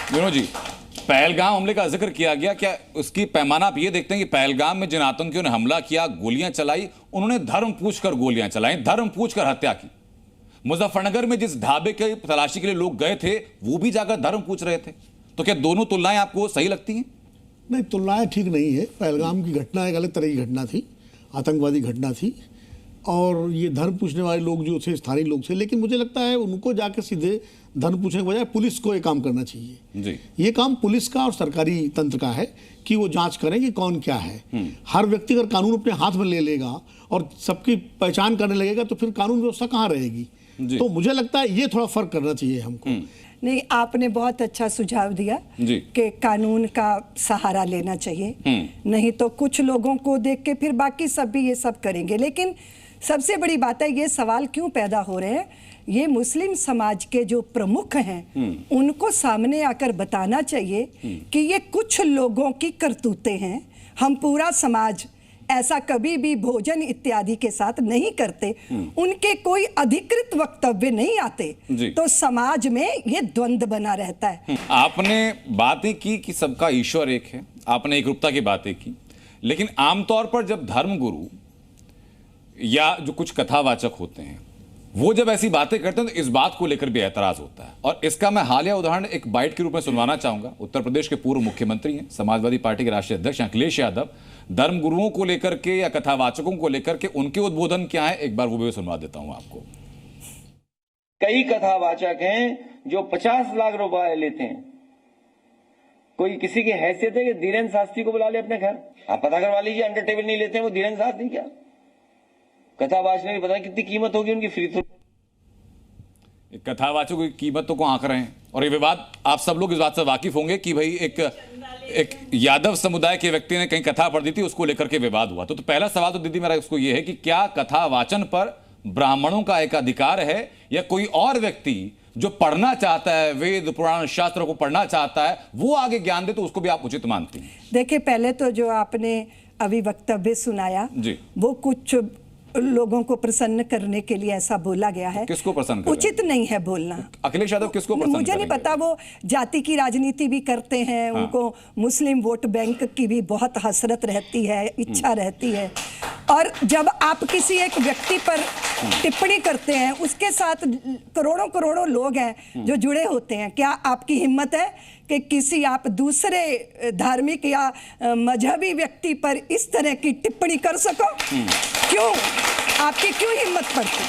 विनोद जी, पहलगाम हमले का जिक्र किया गया, क्या उसकी पैमाना आप ये देखते हैं कि पहलगाम में जिन आतंकियों ने हमला किया, गोलियां चलाई, उन्होंने धर्म पूछकर गोलियां चलाई, धर्म पूछकर हत्या की। मुजफ्फरनगर में जिस ढाबे के तलाशी के लिए लोग गए थे, वो भी जाकर धर्म पूछ रहे थे। तो क्या दोनों तुलनाएं आपको सही लगती हैं? नहीं, तुलनाएं ठीक नहीं है। पहलगाम की घटना एक अलग तरह की घटना थी, आतंकवादी घटना थी, और ये धर्म पूछने वाले लोग जो थे स्थानीय लोग थे। लेकिन मुझे लगता है उनको जाकर सीधे धर्म पूछने के बजाय पुलिस को ये काम करना चाहिए जी। ये काम पुलिस का और सरकारी तंत्र का है कि वो जांच करें कि कौन क्या है। हर व्यक्ति अगर कानून अपने हाथ में ले लेगा और सबकी पहचान करने लगेगा तो फिर कानून व्यवस्था कहाँ रहेगी। तो मुझे लगता है ये थोड़ा फर्क करना चाहिए हमको। नहीं, आपने बहुत अच्छा सुझाव दिया कि कानून का सहारा लेना चाहिए, नहीं तो कुछ लोगों को देख के फिर बाकी सब भी ये सब करेंगे। लेकिन सबसे बड़ी बात है, ये सवाल क्यों पैदा हो रहे हैं, ये मुस्लिम समाज के जो प्रमुख हैं उनको सामने आकर बताना चाहिए कि ये कुछ लोगों की करतूतें हैं। हम पूरा समाज ऐसा कभी भी भोजन इत्यादि के साथ नहीं करते, उनके कोई अधिकृत वक्तव्य नहीं आते, तो समाज में ये द्वंद्व बना रहता है। आपने बातें की कि सबका ईश्वर एक है, आपने एकरूपता की बातें की, लेकिन आमतौर पर जब धर्मगुरु या जो कुछ कथावाचक होते हैं वो जब ऐसी बातें करते हैं तो इस बात को लेकर भी ऐतराज होता है। और इसका मैं हालिया उदाहरण एक बाइट के रूप में सुनवाना चाहूंगा। उत्तर प्रदेश के पूर्व मुख्यमंत्री हैं, समाजवादी पार्टी के राष्ट्रीय अध्यक्ष अखिलेश यादव, धर्मगुरुओं को लेकर के या कथावाचकों को लेकर के उनके उद्बोधन क्या है, एक बार वो भी सुनवा देता हूं आपको। कई कथावाचक हैं जो 50 लाख रुपए लेते हैं। कोई किसी की हैसियत है कि धीरेन्द्र शास्त्री को बुला ले अपने घर, आप पता करवा लीजिए, अंडर टेबल नहीं लेते हैं वो धीरेन्द्र शास्त्री। क्या कथावाचक ने पता कितनी कीमत होगी उनकी फ्री थ्रो। कथावाचकों की कीमतों को आंक रहे हैं। और ये विवाद, आप सब लोग इस बात से वाकिफ होंगे कि भाई एक यादव समुदाय के व्यक्ति ने कहीं कथा पढ़ दी थी, उसको लेकर के विवाद हुआ। तो पहला सवाल तो दीदी मेरा उसको ये है कि क्या कथावाचन पर ब्राह्मणों का एक अधिकार है, या कोई और व्यक्ति जो पढ़ना चाहता है, वेद पुराण शास्त्रों को पढ़ना चाहता है, वो आगे ज्ञान दे तो उसको भी आप उचित मानती हैं? देखिए, पहले तो जो आपने अभी वक्तव्य सुनाया वो कुछ लोगों को प्रसन्न करने के लिए ऐसा बोला गया है। किसको प्रसन्न कर उचित नहीं है बोलना। अखिलेश यादव किसको प्रसन्न मुझे नहीं पता, वो जाति की राजनीति भी करते हैं। उनको मुस्लिम वोट बैंक की भी बहुत हसरत रहती है, इच्छा रहती है। और जब आप किसी एक व्यक्ति पर टिप्पणी करते हैं, उसके साथ करोड़ों करोड़ों लोग हैं जो जुड़े होते हैं, क्या आपकी हिम्मत है कि किसी आप दूसरे धार्मिक या मजहबी व्यक्ति पर इस तरह की टिप्पणी कर सको? क्यों, आपकी क्यों हिम्मत पड़ती?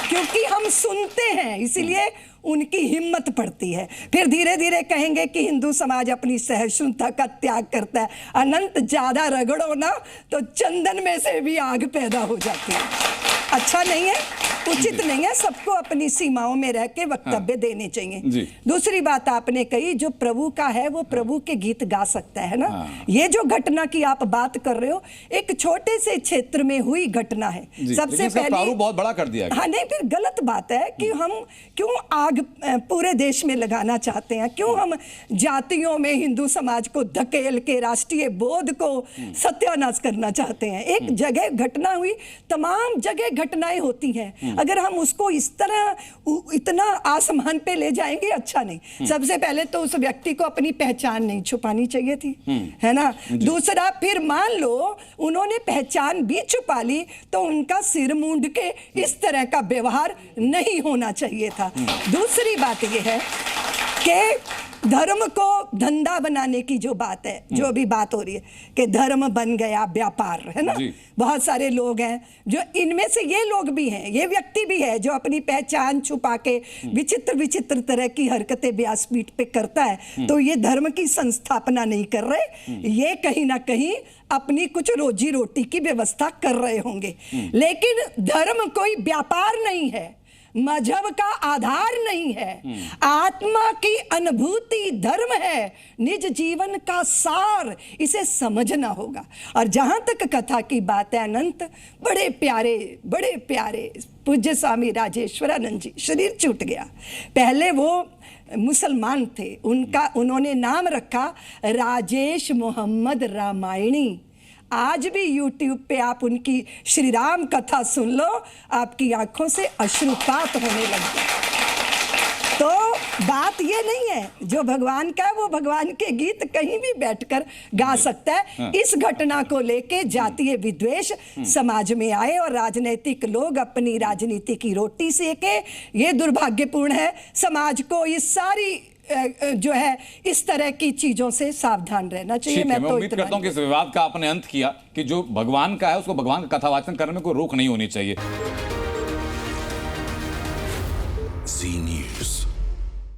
क्योंकि हम सुनते हैं, इसीलिए उनकी हिम्मत पड़ती है। फिर धीरे धीरे कहेंगे कि हिंदू समाज अपनी सहिष्णुता का त्याग करता है। अनंत ज्यादा रगड़ो ना तो चंदन में से भी आग पैदा हो जाती है। अच्छा नहीं है, उचित नहीं है। सबको अपनी सीमाओं में रह के वक्तव्य देने चाहिए। दूसरी बात आपने कही, जो प्रभु का है वो प्रभु के गीत गा सकता है ना। ये जो घटना की आप बात कर रहे हो, एक छोटे से क्षेत्र में हुई घटना है। सबसे पहले बहुत बड़ा कर दिया। हाँ, नहीं, फिर गलत बात है कि हम क्यों आग पूरे देश में लगाना चाहते हैं, क्यों हम जातियों में हिंदू समाज को धकेल के राष्ट्रीय बोध को सत्यानाश करना चाहते हैं। एक जगह घटना हुई, तमाम जगह घटनाएं होती हैं। अगर हम उसको इस तरह इतना आसमान पे ले जाएंगे, अच्छा नहीं। सबसे पहले तो उस व्यक्ति को अपनी पहचान नहीं छुपानी चाहिए थी, है ना। दूसरा, फिर मान लो उन्होंने पहचान भी छुपा ली तो उनका सिर मूंड के इस तरह का व्यवहार नहीं होना चाहिए था। दूसरी बात यह है कि धर्म को धंधा बनाने की जो बात है, जो भी बात हो रही है कि धर्म बन गया व्यापार, है ना। बहुत सारे लोग हैं जो, इनमें से ये लोग भी हैं, ये व्यक्ति भी है जो अपनी पहचान छुपा के विचित्र विचित्र तरह की हरकतें व्यासपीठ पे करता है। तो ये धर्म की संस्थापना नहीं कर रहे, ये कहीं ना कहीं अपनी कुछ रोजी रोटी की व्यवस्था कर रहे होंगे। लेकिन धर्म कोई व्यापार नहीं है, मजहब का आधार नहीं है, आत्मा की अनुभूति धर्म है, निज जीवन का सार, इसे समझना होगा। और जहां तक कथा की बात है, अनंत बड़े प्यारे पूज्य स्वामी राजेश्वरानंद जी, शरीर छूट गया। पहले वो मुसलमान थे, उन्होंने नाम रखा राजेश मोहम्मद रामायणी। आज भी YouTube पे आप उनकी श्री राम कथा सुन लो, आपकी आंखों से अश्रुपात होने लग गए। तो बात ये नहीं है, जो भगवान का है वो भगवान के गीत कहीं भी बैठकर गा सकता है। इस घटना को लेके जातीय विद्वेष समाज में आए और राजनीतिक लोग अपनी राजनीति की रोटी सेके, ये दुर्भाग्यपूर्ण है। समाज को इस सारी जो है इस तरह की चीजों से सावधान रहना चाहिए। ठीक है, मैं तो उम्मीद करता हूं कि इस विवाद का आपने अंत किया कि जो भगवान का है उसको भगवान का कथावाचन करने में कोई रोक नहीं होनी चाहिए।